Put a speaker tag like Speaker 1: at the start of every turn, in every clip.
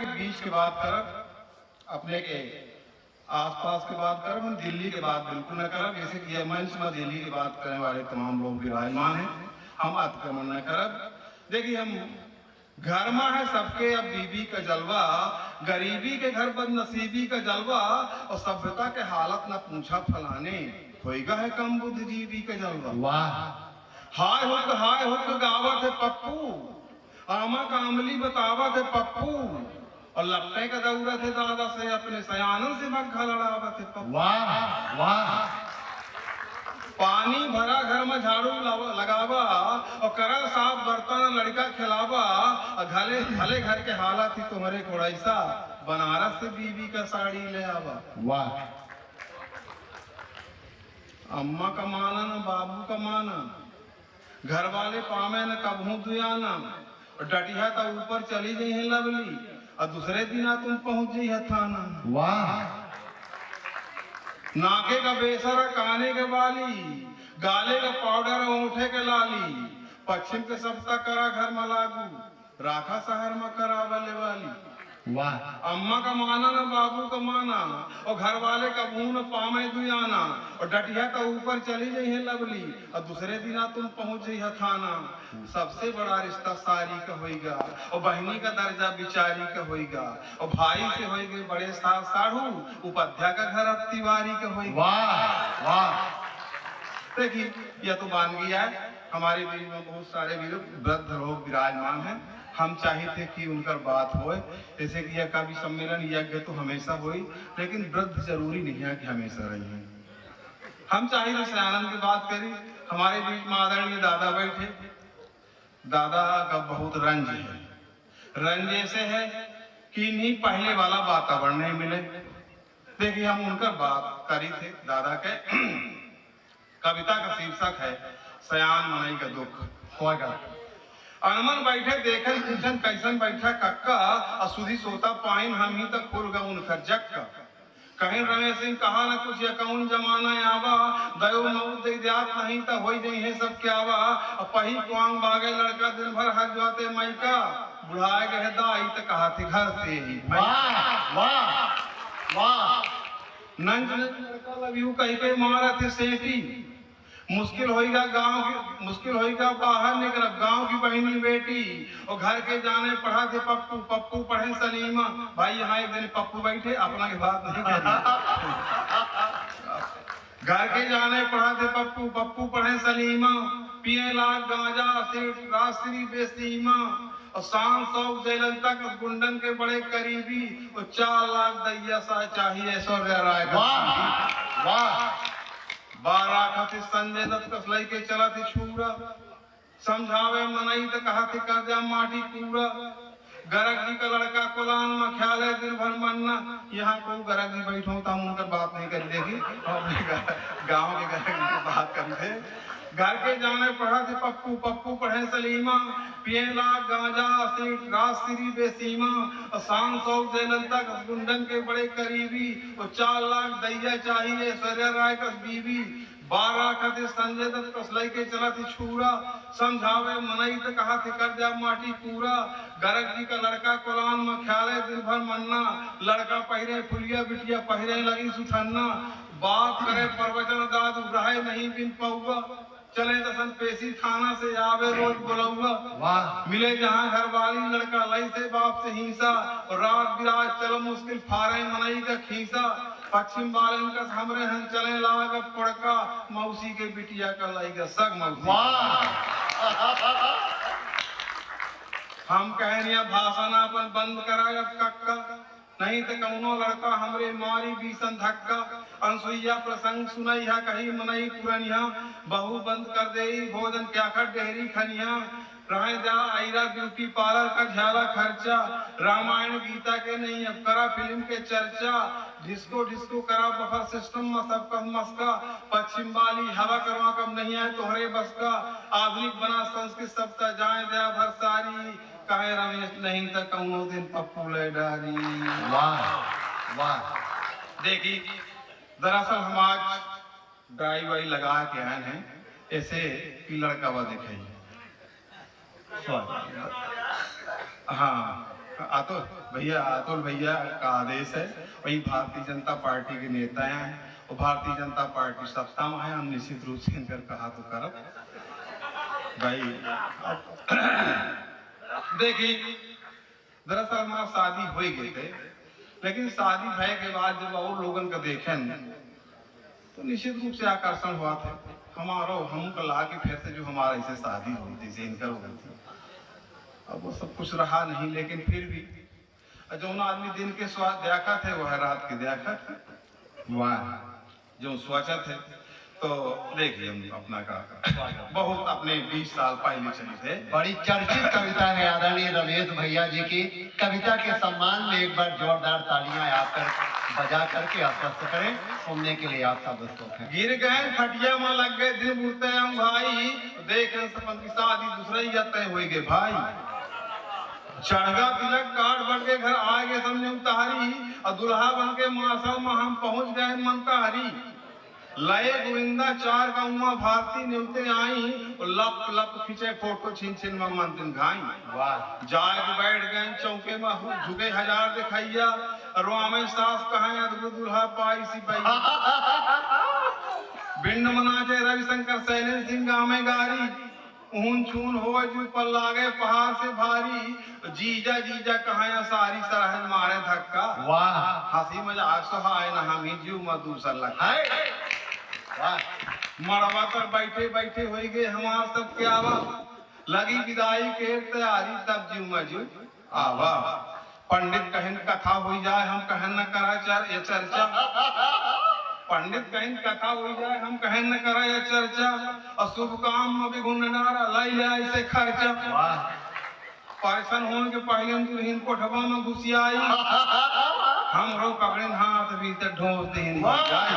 Speaker 1: बीच की बात कर, अपने के आसपास की बात कर, हम दिल्ली की बात बिल्कुल न कर। जैसे कि यह मंच में दिल्ली की बात करने वाले तमाम लोग विराजमान हैं, हम अतिक्रमण न कर। देखिए, हम घर में है सबके अब बीबी का जलवा, गरीबी के घर बदनसीबी का जलवा, और सभ्यता के हालत न पूछा फलाने, होएगा है कम बुद्धिजीवी का जलवा।
Speaker 2: वाह,
Speaker 1: हाय हुक गावत है पप्पू, आमा का अमली बतावत है पप्पू, और लपटे का दौरत है दादा से, अपने सयानों से मक्खा लड़ावत है पप्पू।
Speaker 2: वाह, वाह,
Speaker 1: पानी भरा घर में झाड़ू लगावा, और करल साफ बर्तन लड़का खिलावा, और घले भले घर के हालत ही तुम्हारे कोड़ैसा, बनारस से बीबी का साड़ी ले आवा।
Speaker 2: वाह,
Speaker 1: अम्मा का माना न बाबू का माना, घर वाले पामे न कबहू दुयाना, और डटिया तो ऊपर चली गई है लवली, और दूसरे दिन तुम पहुंच गई है थाना।
Speaker 2: वाह,
Speaker 1: नाके का बेसर, काने के बाली, गाले का पाउडर, ओंठे के लाली, पश्चिम के सप्ता करा घर में लागू, राखा शहर में करा वाले वाली।
Speaker 2: वाह,
Speaker 1: अम्मा का माना ना बाबू का माना, और घर वाले का मुंह न पामे दुयाना, और डटिया तो ऊपर चली गई है लवली, और दूसरे दिन तुम पहुंच गई है थाना। सबसे बड़ा रिश्ता सारी का होएगा, और बहनी का दर्जा बिचारी का होएगा, और भाई से होएगे बड़े साढ़ू, उपाध्याय का घर अब तिवारी का होएगा।
Speaker 2: वाह, वाह,
Speaker 1: देखिए, यह तो बानगी है। हमारे बीच में बहुत सारे वृद्ध लोग विराजमान हैं। हम चाहते कि उनकर बात होए, जैसे कि यह कवि सम्मेलन यज्ञ तो हमेशा हुई, लेकिन वृद्ध जरूरी नहीं है कि हमेशा रही हैं। हम चाहिए से आनंद की बात करी। हमारे बीच में आदरणीय दादा बैठे। दादा का बहुत रंज है, रंज ऐसे है कि इन्हीं पहले वाला वातावरण नहीं मिले। देखिए, हम उनका बात करी थे। दादा के कविता का शीर्षक है सयान मनई का दुख।
Speaker 2: स्वागत।
Speaker 1: अनमन बैठे देखन पूछन कैसन बैठा कक्का, असुधी सोता पाइन हम ही तक खुल गए उनकर जक्का। कहीं रमेश सिंह कहा न कुछ या कौन जमाना आवा, दयो मऊद दियात नहीं तो हो गई है सब क्या वा। पही क्वांग बागे लड़का दिन भर हर जाते मैका, बुढ़ाए गए दाई तो कहा थी घर से ही।
Speaker 2: वाह, वाह, वाह,
Speaker 1: नंज लड़का लव यू कह के मारा थे सेठी, मुश्किल होएगा गांव की, मुश्किल होएगा बाहर निकल गांव की बहनी बेटी, और घर के जाने पढ़ा थे पप्पू, पप्पू पढ़े सलीमा। भाई यहाँ एक दिन पप्पू बैठे, अपना की बात नहीं करी। घर के जाने पढ़ा थे पप्पू, पप्पू पढ़े सलीमा, पिए लाख गांजा सेठ राष्ट्री बेसीमा, और शान शौक जयललिता का गुंडन के बड़े करीबी, और 4 लाख दैया सा चाहिए ऐश्वर्या राय।
Speaker 2: वाह, वाह,
Speaker 1: 12 खातिर संजय दत्त कसलाई के चला थी छूरा, समझावे मनई तो कहा थी कर दिया माटी कूड़ा। गरग जी का लड़का कुलान में ख्याल है दिन भर मरना। यहाँ को गरग जी बैठो तो हम उनकर बात नहीं कर देखी, गाँव के गरग जी की बात करते। घर के जाने पढ़ा थे पप्पू, पप्पू पढ़े सलीमा, पिए लाख गांजा सेठ राष्ट्री बेसीमा, और शान शौक जयललिता का गुंडन के बड़े करीबी, और 4 लाख दैया चाहिए ऐश्वर्या राय का बीवी। 12 खातिर संजय दत्त कसलाई के चला थी छूरा, समझावे मनई तो कहा थी कर दिया माटी पूरा। गरग जी का लड़का कुलान में ख्याल है दिन भर मरना, लड़का पहरे फुलिया बिटिया पहरे लगी सुठन्ना। बात करे प्रवचन दादू रहे नहीं बिन पौवा, चले दसन पेशी थाना से आवे रोज बुलौआ।
Speaker 2: वाह,
Speaker 1: मिले जहाँ घर वाली लड़का लई से बाप से हिंसा, और रात बिराज चलो मुश्किल फारे मनई का खीसा। पश्चिम वाले का हमरे हन चले लाग पड़का, मौसी के बिटिया का लाई का सग मौसी।
Speaker 2: वाह,
Speaker 1: हम कहनिया भाषण अपन बंद कराया कक्का, नहीं तो कौनो लड़का हमरे मारी बीसन धक्का। अनसुईया प्रसंग सुनैया कही मनई पुरनिया, बहू बंद कर दे भोजन क्या कर डेहरी खनिया। रहे जा आयरा ब्यूटी पार्लर का झाला खर्चा, रामायण गीता के नहीं अब करा फिल्म के चर्चा। डिस्को डिस्को करा बफर सिस्टम में सबका मस्का, पश्चिम वाली हवा करवा कब नहीं है तोहरे बस का। आधुनिक बना संस्कृत सबका जाए दया भर सारी, कहे रमेश नहीं तो कौनो दिन पप्पू ले डारी।
Speaker 2: वाह, वाह।
Speaker 1: देखिए, दरअसल हम आज ड्राई वाई लगा के आए हैं, ऐसे कि लड़का वा देखे। हाँ, आ तो भैया अतुल भैया का आदेश है, वही भारतीय जनता पार्टी के नेता हैं और भारतीय जनता पार्टी सत्ता में है, हम निश्चित रूप से इनकर कहा तो करब भाई। देखिए दरअसल हमारा शादी हो ही गए थे, लेकिन शादी भय के बाद जब और लोगन का देखें तो निश्चित रूप से आकर्षण हुआ था हमारा, हमको ला के फिर से जो हमारा ऐसे शादी हुई थी जैसे इनकर हुई थी। अब वो सब कुछ रहा नहीं, लेकिन फिर भी जो आदमी दिन के स्वाद देखा थे वह रात के देखा थे, वाह जो सोचा थे। तो देखिए हम अपना का बहुत अपने 20 साल पहले चले थे।
Speaker 2: बड़ी चर्चित कविता है आदरणीय रमेश भैया जी की। कविता के सम्मान में एक बार जोरदार तालियां आप कर बजा करके आश्वस्त करें। सुनने के लिए आप सब दोस्तों हैं।
Speaker 1: गिर गए खटिया में लग गए दिन बुरते हम भाई, देखें सपन की शादी दूसरे ही जाते हुए गए भाई। चढ़गा तिलक काट बढ़ के घर आ गए समझे उतारी, और दुल्हा बन के मार्शल में हम पहुंच गए मन का हरी। लय गोविंदा चार का उमा भारती न्योते आई, और लप लप खींचे फोटो छिन छिन में मंदिर घाई।
Speaker 2: वाह
Speaker 1: जाग बैठ गए चौके में झुके हजार दिखाइया, रोआ में सास कहा अद्भुत दुल्हा पाई सिपाही। बिंड मनाचे रविशंकर शैलेंद्र सिंह गामे गारी, ऊन छून हो जो पर लागे पहाड़ से भारी। जीजा जीजा कहा सारी सरहद मारे धक्का,
Speaker 2: वाह
Speaker 1: हंसी मजाक सुहाए न हम ही जीव में दूसर लगा।
Speaker 2: वाह
Speaker 1: मड़वा पर बैठे बैठे हो गए हमार सब के आवा, लगी विदाई के तैयारी तब जीव में जीव आवा। पंडित कहन कथा हो जाए हम कहन न करा ये चर्चा, पंडित कहन कथा हो जाए हम कहन न करा ये चर्चा। और शुभ काम में भी गुणनारा लाई ले ऐसे खर्चा। पैसन होने के पहले हम दुल्हन कोठवा में घुसियाई, हम रो पकड़े हाथ भीतर ढोस देन जाई।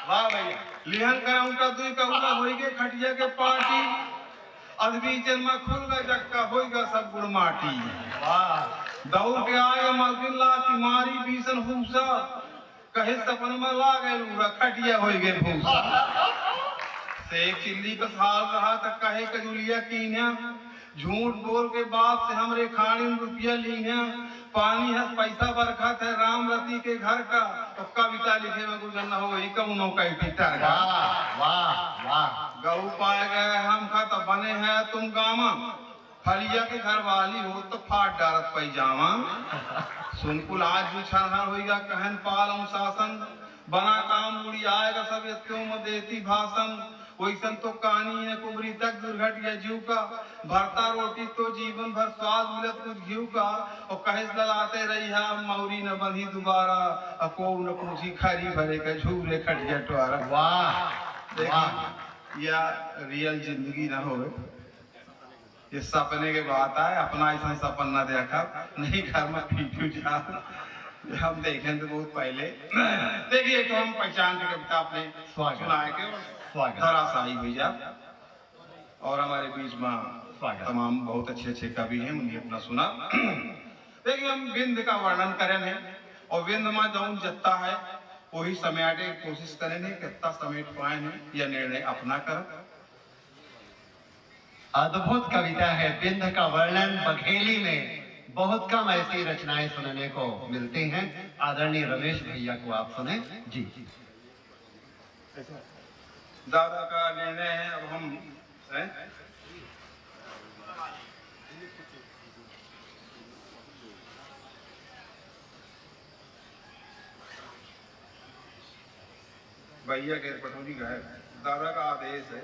Speaker 2: वाह भैया
Speaker 1: लिहन का उनका दुई का उला होई गए खटिया के पार्टी, अदबी में खुल गए जक्का होइगा सब गुड़ माटी।
Speaker 2: वाह
Speaker 1: दौड़ के आए मलकिन ला की मारी बीसन हुसा, कहे सपन में ला गए लूरा खटिया होई गए भूसा। से एक चिल्ली का साल रहा तक कहे कजुलिया कीन्या, झूठ बोल के बाप से हमरे खाने रुपया लीन्या। पानी है पैसा बरखा थे राम रति के घर का, तो कविता लिखे में गुजर न हो वही कौनो कही भीतर का।
Speaker 2: वाह वाह
Speaker 1: गऊ पाए गए हम खा तो बने हैं तुम गामा, फलिया के घर वाली हो तो फाट डालत पैजामा। सुनकुल आज भी छरहर होगा कहन पाल अनुशासन, बना काम बुढ़ी आएगा सब क्यों में देती भाषण। वैसन तो कहानी है कुबरी तक दुर्घट या जीव का, भरता रोटी तो जीवन भर स्वाद मिलत कुछ घीव का। और कहेस ललाते रही है मौरी न बंधी दोबारा, को न पूछी खरी भरे का झूरे खटिया टुआरा।
Speaker 2: वाह
Speaker 1: या रियल जिंदगी ना हो, ये सपने के बात है। अपना ऐसा सपना देखा नहीं घर में पीटू जा, हम देखें तो बहुत पहले। देखिए तो हम पहचान के कविता अपने सुनाए के धराशायी भैया, और हमारे बीच में तमाम बहुत अच्छे अच्छे कवि हैं, उन्हें अपना सुना। देखिए हम विंध्य का वर्णन करें हैं, और विंध्य में जौन जत्ता है वही समेटे कोशिश करें हैं, कितना समेट पाए हैं यह निर्णय अपना कर।
Speaker 2: अद्भुत कविता है। विंध्य का वर्णन बघेली में बहुत कम ऐसी रचनाएं सुनने को मिलती हैं। आदरणीय रमेश भैया को आप सुने जी।
Speaker 1: दादा का निर्णय है, अब हम भैया के पटौनी का है, दादा का आदेश है।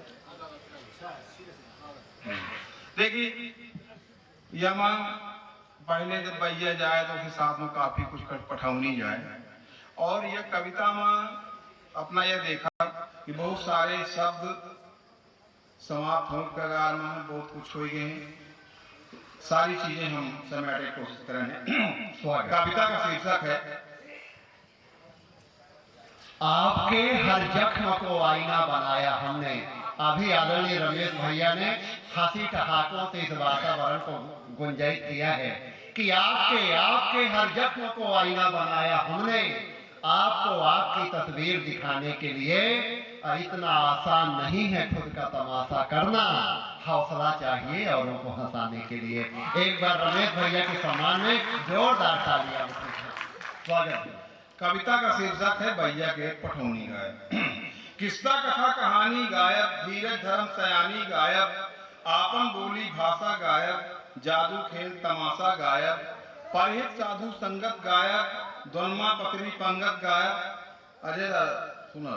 Speaker 1: देखिए यमा पहले जब भैया जाए तो उसके साथ में काफी कुछ पठौनी जाए, और यह कविता में अपना यह देखा कि बहुत सारे शब्द समाप्त होने के कगार में बहुत कुछ हो गए हैं। सारी चीजें हम समेटने की कोशिश करेंगे। कविता का शीर्षक है
Speaker 2: आपके हर जख्म को आईना बनाया हमने। अभी आदरणीय रमेश भैया ने हंसी ठहाकों से इस वातावरण को गुंजाइश किया है कि आपके हर जख्म को आईना बनाया हमने, आपको आपकी तस्वीर दिखाने के लिए इतना आसान नहीं है खुद का तमाशा करना। हौसला चाहिए औरों को हंसाने के लिए। एक बार रमेश भैया के सम्मान में जोरदार तालियां स्वागत।
Speaker 1: कविता का शीर्षक है भैया के पठौनी गायब। किस्सा कथा कहानी गायब, धीरज धर्म सयानी गायब, आपन बोली भाषा गायब, जादू खेल तमाशा गायब, परहित साधु संगत गायब, दोनमा पकड़ी पंगत गायब। अजय सुना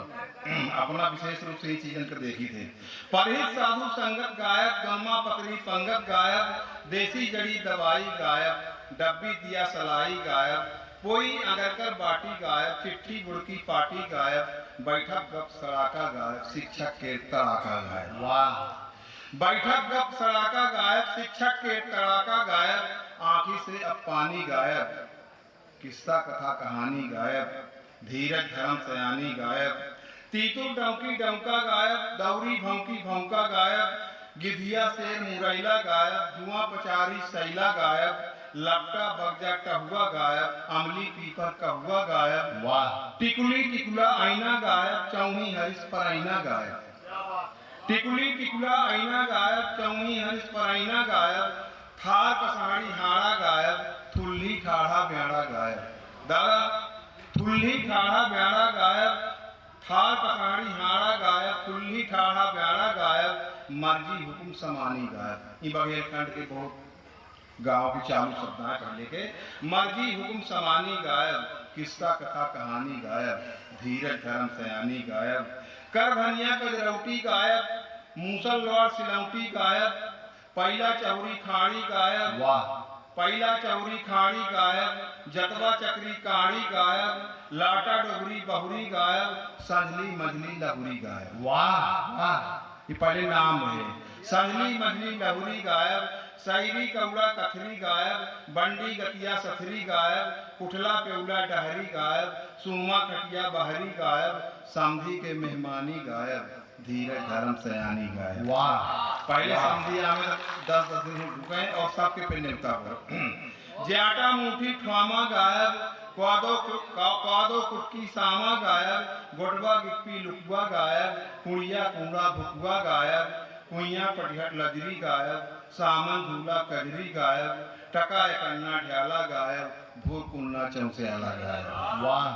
Speaker 1: अपना विशेष रूप से ये चीजन कर देखी थे। परहित साधु संगत गायब, दोनमा पकड़ी पंगत गायब, देसी जड़ी दवाई गायब, डब्बी दिया सलाई गायब, कोई अगर कर बाटी गायब, चिट्ठी बुड़की पार्टी गायब, बैठक गप सड़ाका गायब, शिक्षक के तड़ाका गायब।
Speaker 2: वाह!
Speaker 1: बैठक गप सड़ाका गायब, शिक्षक के तड़ाका गायब, आंखी से अब पानी गायब, किस्सा कथा कहानी गायब, धीरज धर्म सयानी गायब, तीतू डौकी डौका गायब, दौरी भौंकी भौंका गायब, गिधिया शेर मुरैला गायब, जुआ पचारी सैला गायब, लपटा बगजा टहुआ गायब, अमली पीपर कहुआ गायब।
Speaker 2: वाह!
Speaker 1: टिकुली टिकुला आईना गायब, चौही हरिश पर आईना गायब, टिकुली टिकुला आईना गायब, चौही हरिश पर आईना गायब, थार पसाड़ी हाड़ा गायब, थुल्ली ठाढ़ा ब्याड़ा गायब। दादा थुल्ली ठाढ़ा ब्याड़ा गायब, थार पसाड़ी हाड़ा गायब, थुल्ली ठाढ़ा ब्याड़ा गायब, मर्जी हुकुम समानी गायब। ये बघेलखंड के बहुत गांव की चालू शब्दाएं पढ़ लेके। मर्जी हुकुम समानी गायब, किस्सा कथा कहानी गायब, धीरज धर्म सयानी गायब, कर धनिया कजरौटी गायब, मूसल लौड़ सिलौटी गायब, पहला चौरी खाड़ी गायब।
Speaker 2: वाह!
Speaker 1: पहला चौरी खाड़ी गायब, जतवा चक्री काड़ी गायब, लाटा डोगरी बहुरी गायब, संजली मजली लहुरी गायब।
Speaker 2: वाह! वाह!
Speaker 1: ये पहले नाम रहे। संजली मजली लहुरी गायब, सैरी कौड़ा कथरी गायब, बंडी गतिया सथरी गायब, कुठला पेउला डहरी गायब, सूमा खटिया बहरी गायब, समधी के मेहमानी गायब, धीरज धर्म सयानी गायब।
Speaker 2: वाह!
Speaker 1: पहले समझी हमें 10-10 दिन रुके और सबके पे नेता हो। ज्याटा मुठी ठामा गायब, क्वादो कुटकी सामा गायब, गोटवा गिप्पी लुकवा गायब, कुड़िया कुड़ा भुकवा गायब, कुइया पटिहट लजरी गायब, सामन झूला कजरी गायब, टका एकन्ना ढ्याला गायब, भूर कुन्ना चौस्याला गायब।
Speaker 2: वाह!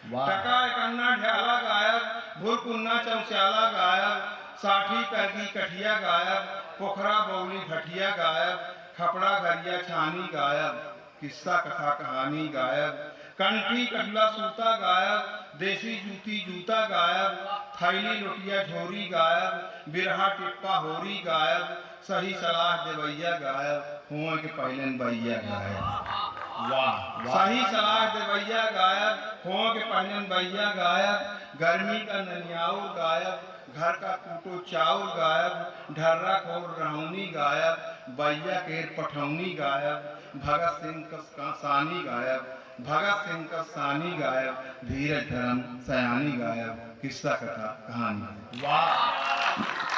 Speaker 2: वाह!
Speaker 1: टका एकन्ना ढ्याला गायब, भूर कुन्ना चौस्याला गायब, साठी पैगी कठिया गायब, पोखरा बौली भटिया गायब, खपड़ा घरिया छानी गायब, किस्सा कथा कहानी गायब, कंठी कटला सूता गायब, देसी जूती जूता गायब, थैली लुटिया झोरी गायब, बिरहा टिप्पा होरी गायब, सही सलाह देवैया गायब, हुआ के पहले बैया गायब।
Speaker 2: वाह!
Speaker 1: सही सलाह देवैया गायब, हुआ के पहले बैया गायब, गर्मी का ननियाऊ गायब, घर का कूटो चाउर गायब, ढर्रा खोर रहौनी गायब, बैया के पठौनी गायब, भगत सिंह का सानी गायब, भगत सिंह का सानी गायब, धीरज धर्म सयानी गायब, किस्सा कथा कहानी।
Speaker 2: वाह!